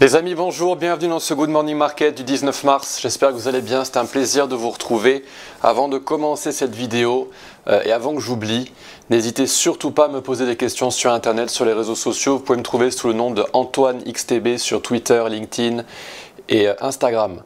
Les amis, bonjour, bienvenue dans ce Good Morning Market du 19 mars. J'espère que vous allez bien, c'est un plaisir de vous retrouver. Avant de commencer cette vidéo et avant que j'oublie, n'hésitez surtout pas à me poser des questions sur internet, sur les réseaux sociaux. Vous pouvez me trouver sous le nom de Antoine XTB sur Twitter, LinkedIn et Instagram.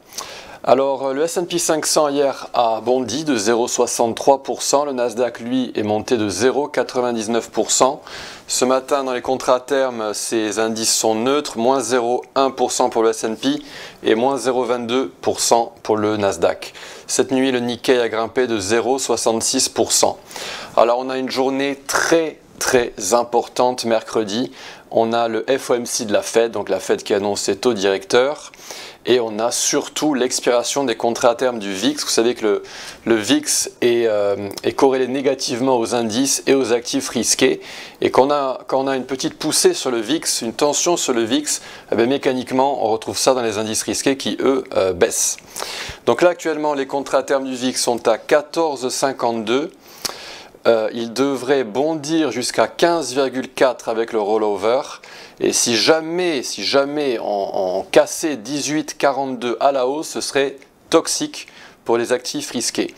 Alors le S&P 500 hier a bondi de 0,63%, le Nasdaq lui est monté de 0,99%. Ce matin dans les contrats à terme, ces indices sont neutres, moins 0,1% pour le S&P et moins 0,22% pour le Nasdaq. Cette nuit le Nikkei a grimpé de 0,66%. Alors on a une journée très importante mercredi. On a le FOMC de la Fed, donc la Fed qui annonce ses taux directeurs. Et on a surtout l'expiration des contrats à terme du VIX. Vous savez que le VIX est corrélé négativement aux indices et aux actifs risqués. Et quand on a une petite poussée sur le VIX, une tension sur le VIX, eh bien, mécaniquement on retrouve ça dans les indices risqués qui eux baissent. Donc là actuellement les contrats à terme du VIX sont à 14,52. Il devrait bondir jusqu'à 15,4 avec le rollover. Et si jamais on cassait 18,42 à la hausse, ce serait toxique pour les actifs risqués.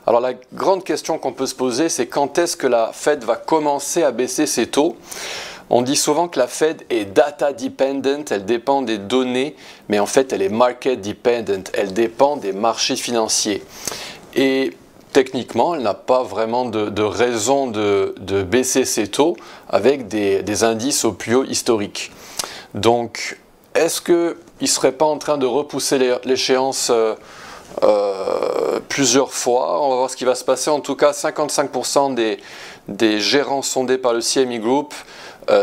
Alors la grande question qu'on peut se poser, c'est quand est-ce que la Fed va commencer à baisser ses taux? On dit souvent que la Fed est data dependent, elle dépend des données, mais en fait elle est market dependent, elle dépend des marchés financiers. Et techniquement, elle n'a pas vraiment de raison de baisser ses taux avec des indices au plus haut historique. Donc, est-ce qu'il ne serait pas en train de repousser l'échéance plusieurs fois? On va voir ce qui va se passer. En tout cas, 55% des gérants sondés par le CME Group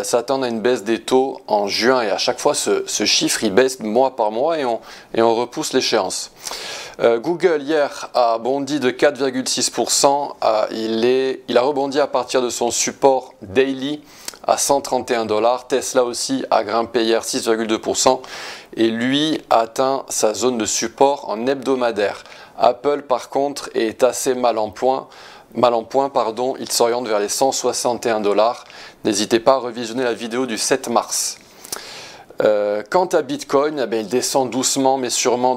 s'attendent à une baisse des taux en juin. Et à chaque fois, ce chiffre, il baisse mois par mois et on repousse l'échéance. Google hier a bondi de 4,6%, il a rebondi à partir de son support daily à 131 $. Tesla aussi a grimpé hier 6,2% et lui a atteint sa zone de support en hebdomadaire. Apple par contre est assez mal en point, il s'oriente vers les 161 $. N'hésitez pas à revisionner la vidéo du 7 mars. Quant à Bitcoin, eh bien, il descend doucement mais sûrement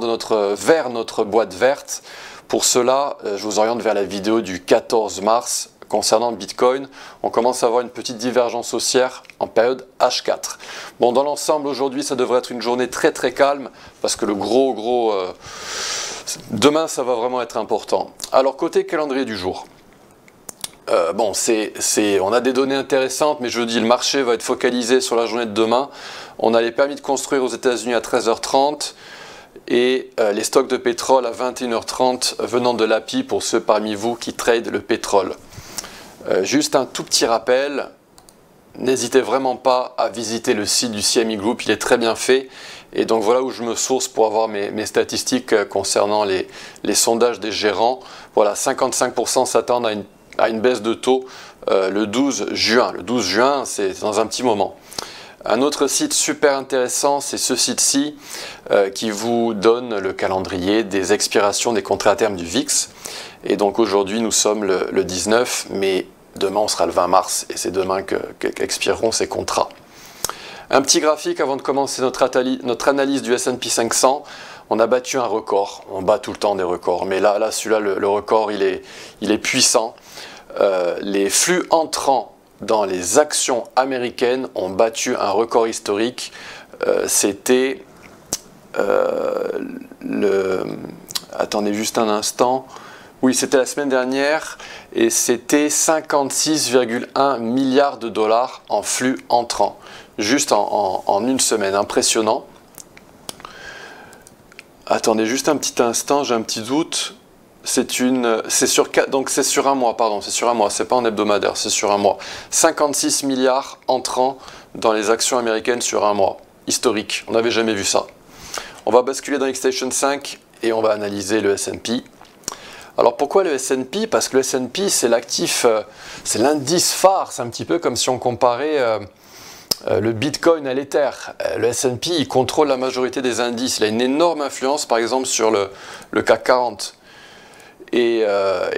vers notre boîte verte. Pour cela, je vous oriente vers la vidéo du 14 mars concernant Bitcoin. On commence à avoir une petite divergence haussière en période H4. Bon, dans l'ensemble, aujourd'hui, ça devrait être une journée très calme parce que le demain, ça va vraiment être important. Alors, côté calendrier du jour. On a des données intéressantes, mais je dis le marché va être focalisé sur la journée de demain. On a les permis de construire aux États-Unis à 13h30 et les stocks de pétrole à 21h30 venant de l'API pour ceux parmi vous qui tradent le pétrole. Juste un tout petit rappel, n'hésitez vraiment pas à visiter le site du CME Group, il est très bien fait. Et donc voilà où je me source pour avoir mes statistiques concernant les sondages des gérants. Voilà, 55% s'attendent à une baisse de taux le 12 juin. Le 12 juin, c'est dans un petit moment. Un autre site super intéressant, c'est ce site-ci qui vous donne le calendrier des expirations des contrats à terme du VIX. Et donc aujourd'hui, nous sommes le 19, mais demain, on sera le 20 mars et c'est demain qu'expireront ces contrats. Un petit graphique avant de commencer notre analyse du S&P 500. On a battu un record, on bat tout le temps des records, mais là celui-là, le record, il est puissant. Les flux entrants dans les actions américaines ont battu un record historique. C'était attendez juste un instant. Oui, c'était la semaine dernière et c'était 56,1 milliards de dollars en flux entrants. Juste en une semaine, impressionnant. Attendez juste un petit instant, j'ai un petit doute. C'est sur un mois, pardon, c'est sur un mois, c'est pas en hebdomadaire, c'est sur un mois. 56 milliards entrants dans les actions américaines sur un mois. Historique, on n'avait jamais vu ça. On va basculer dans Xstation 5 et on va analyser le S&P. Alors pourquoi le S&P? Parce que le S&P c'est l'actif, c'est l'indice phare, c'est un petit peu comme si on comparait le Bitcoin à l'Ether. Le S&P il contrôle la majorité des indices, il a une énorme influence par exemple sur le CAC 40. Et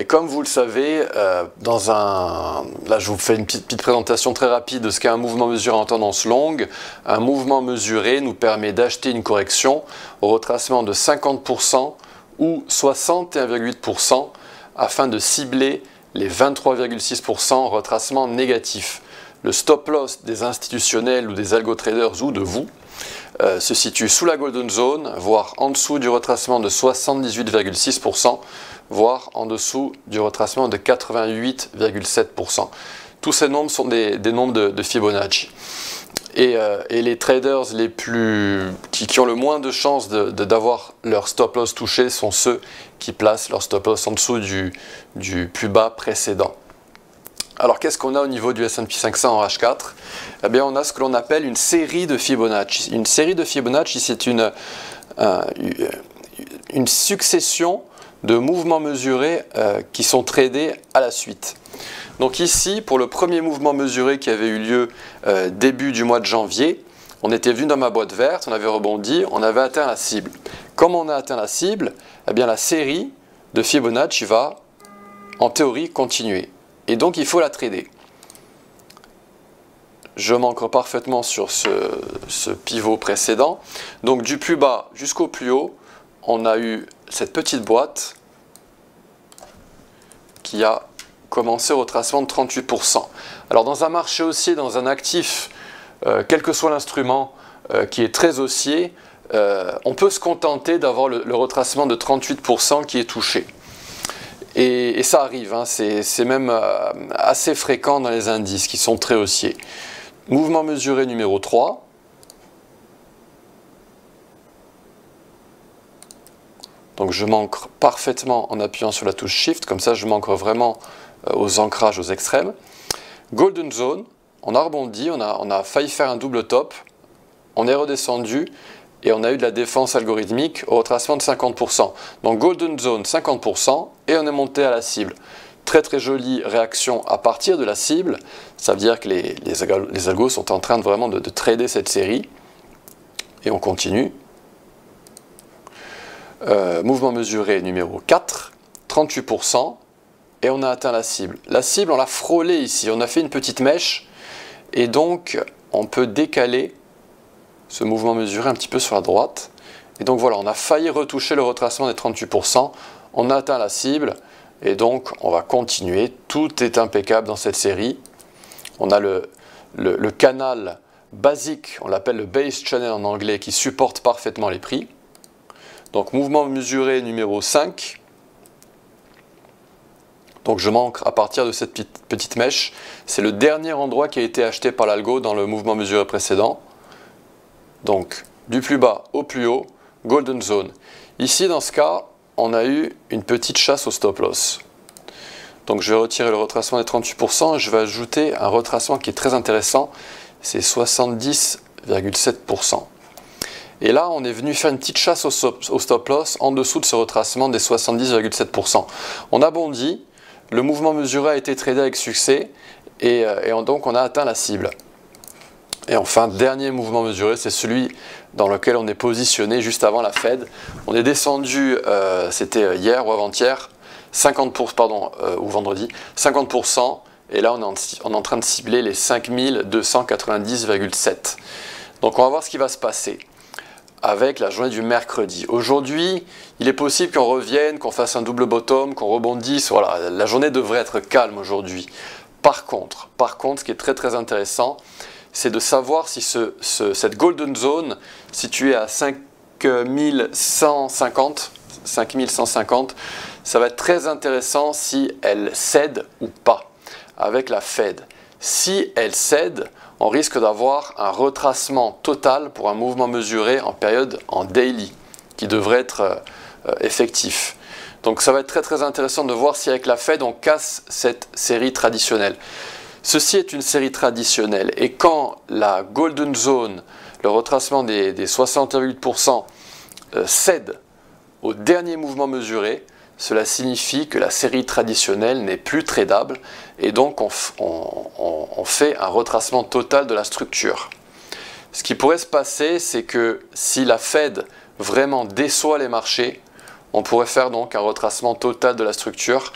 comme vous le savez, là je vous fais une petite présentation très rapide de ce qu'est un mouvement mesuré en tendance longue. Un mouvement mesuré nous permet d'acheter une correction au retracement de 50% ou 61,8% afin de cibler les 23,6% retracement négatif. Le stop loss des institutionnels ou des algo traders ou de vous se situe sous la golden zone, voire en dessous du retracement de 78,6%, voire en dessous du retracement de 88,7%. Tous ces nombres sont des nombres de Fibonacci. Et les traders qui ont le moins de chances d'avoir leur stop loss touché sont ceux qui placent leur stop loss en dessous du plus bas précédent. Alors qu'est-ce qu'on a au niveau du S&P 500 en H4? Eh bien on a ce que l'on appelle une série de Fibonacci. Une série de Fibonacci, c'est une succession de mouvements mesurés qui sont tradés à la suite. Donc ici, pour le premier mouvement mesuré qui avait eu lieu début du mois de janvier, on était venu dans ma boîte verte, on avait rebondi, on avait atteint la cible. Comme on a atteint la cible, eh bien la série de Fibonacci va, en théorie, continuer. Et donc il faut la trader. Je m'ancre parfaitement sur ce pivot précédent. Donc du plus bas jusqu'au plus haut, on a eu cette petite boîte qui a commencé au retracement de 38%. Alors dans un marché haussier, dans un actif, quel que soit l'instrument qui est très haussier, on peut se contenter d'avoir le retracement de 38% qui est touché. Et ça arrive, hein, c'est même assez fréquent dans les indices qui sont très haussiers. Mouvement mesuré numéro 3. Donc je m'ancre parfaitement en appuyant sur la touche Shift, comme ça je m'ancre vraiment aux ancrages aux extrêmes. Golden Zone, on a rebondi, on a failli faire un double top, on est redescendu et on a eu de la défense algorithmique au retracement de 50%. Donc Golden Zone 50% et on est monté à la cible. Très très jolie réaction à partir de la cible, ça veut dire que les algos sont en train vraiment de trader cette série. Et on continue. Mouvement mesuré numéro 4, 38%, et on a atteint la cible. La cible, on l'a frôlée ici, on a fait une petite mèche, et donc on peut décaler ce mouvement mesuré un petit peu sur la droite. Et donc voilà, on a failli retoucher le retracement des 38%, on a atteint la cible, et donc on va continuer. Tout est impeccable dans cette série. On a le canal basique, on l'appelle le base channel en anglais, qui supporte parfaitement les prix. Donc mouvement mesuré numéro 5. Donc je m'ancre à partir de cette petite mèche. C'est le dernier endroit qui a été acheté par l'algo dans le mouvement mesuré précédent. Donc du plus bas au plus haut, golden zone. Ici dans ce cas, on a eu une petite chasse au stop loss. Donc je vais retirer le retracement des 38% et je vais ajouter un retracement qui est très intéressant, c'est 70,7%. Et là, on est venu faire une petite chasse au stop loss en dessous de ce retracement des 70,7%. On a bondi, le mouvement mesuré a été tradé avec succès et donc on a atteint la cible. Et enfin, dernier mouvement mesuré, c'est celui dans lequel on est positionné juste avant la Fed. On est descendu, c'était hier ou avant-hier, 50%, pardon, ou vendredi, 50%, et là on est en train de cibler les 5290,7. Donc on va voir ce qui va se passer avec la journée du mercredi. Aujourd'hui, il est possible qu'on revienne, qu'on fasse un double bottom, qu'on rebondisse. Voilà, la journée devrait être calme aujourd'hui. Par contre, ce qui est très très intéressant, c'est de savoir si cette golden zone située à 5150, ça va être très intéressant si elle cède ou pas avec la Fed. Si elle cède, on risque d'avoir un retracement total pour un mouvement mesuré en période en daily qui devrait être effectif. Donc ça va être très très intéressant de voir si avec la Fed on casse cette série traditionnelle. Ceci est une série traditionnelle et quand la golden zone, le retracement des 60,8% cède au dernier mouvement mesuré, cela signifie que la série traditionnelle n'est plus tradable et donc on fait un retracement total de la structure. Ce qui pourrait se passer, c'est que si la Fed vraiment déçoit les marchés, On pourrait faire donc un retracement total de la structure.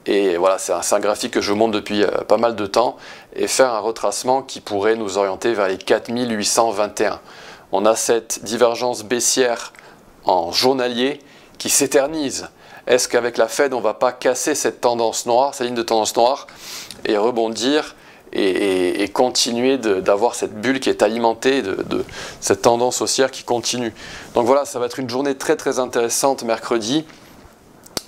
Et voilà, c'est un graphique que je montre depuis pas mal de temps. Et faire un retracement qui pourrait nous orienter vers les 4821. On a cette divergence baissière en journalier qui s'éternise. Est-ce qu'avec la Fed, on ne va pas casser cette tendance noire, cette ligne de tendance noire, et rebondir et continuer d'avoir cette bulle qui est alimentée de cette tendance haussière qui continue. Donc voilà, ça va être une journée très très intéressante mercredi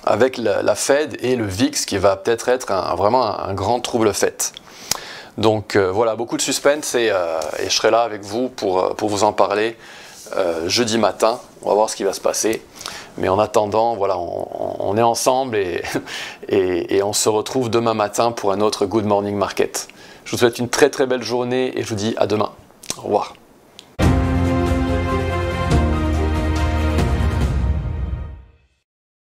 avec la Fed et le VIX qui va peut-être être vraiment un grand trouble fête. Donc voilà, beaucoup de suspense et je serai là avec vous pour vous en parler jeudi matin. On va voir ce qui va se passer. Mais en attendant, voilà, on est ensemble et on se retrouve demain matin pour un autre Good Morning Market. Je vous souhaite une très très belle journée et je vous dis à demain. Au revoir.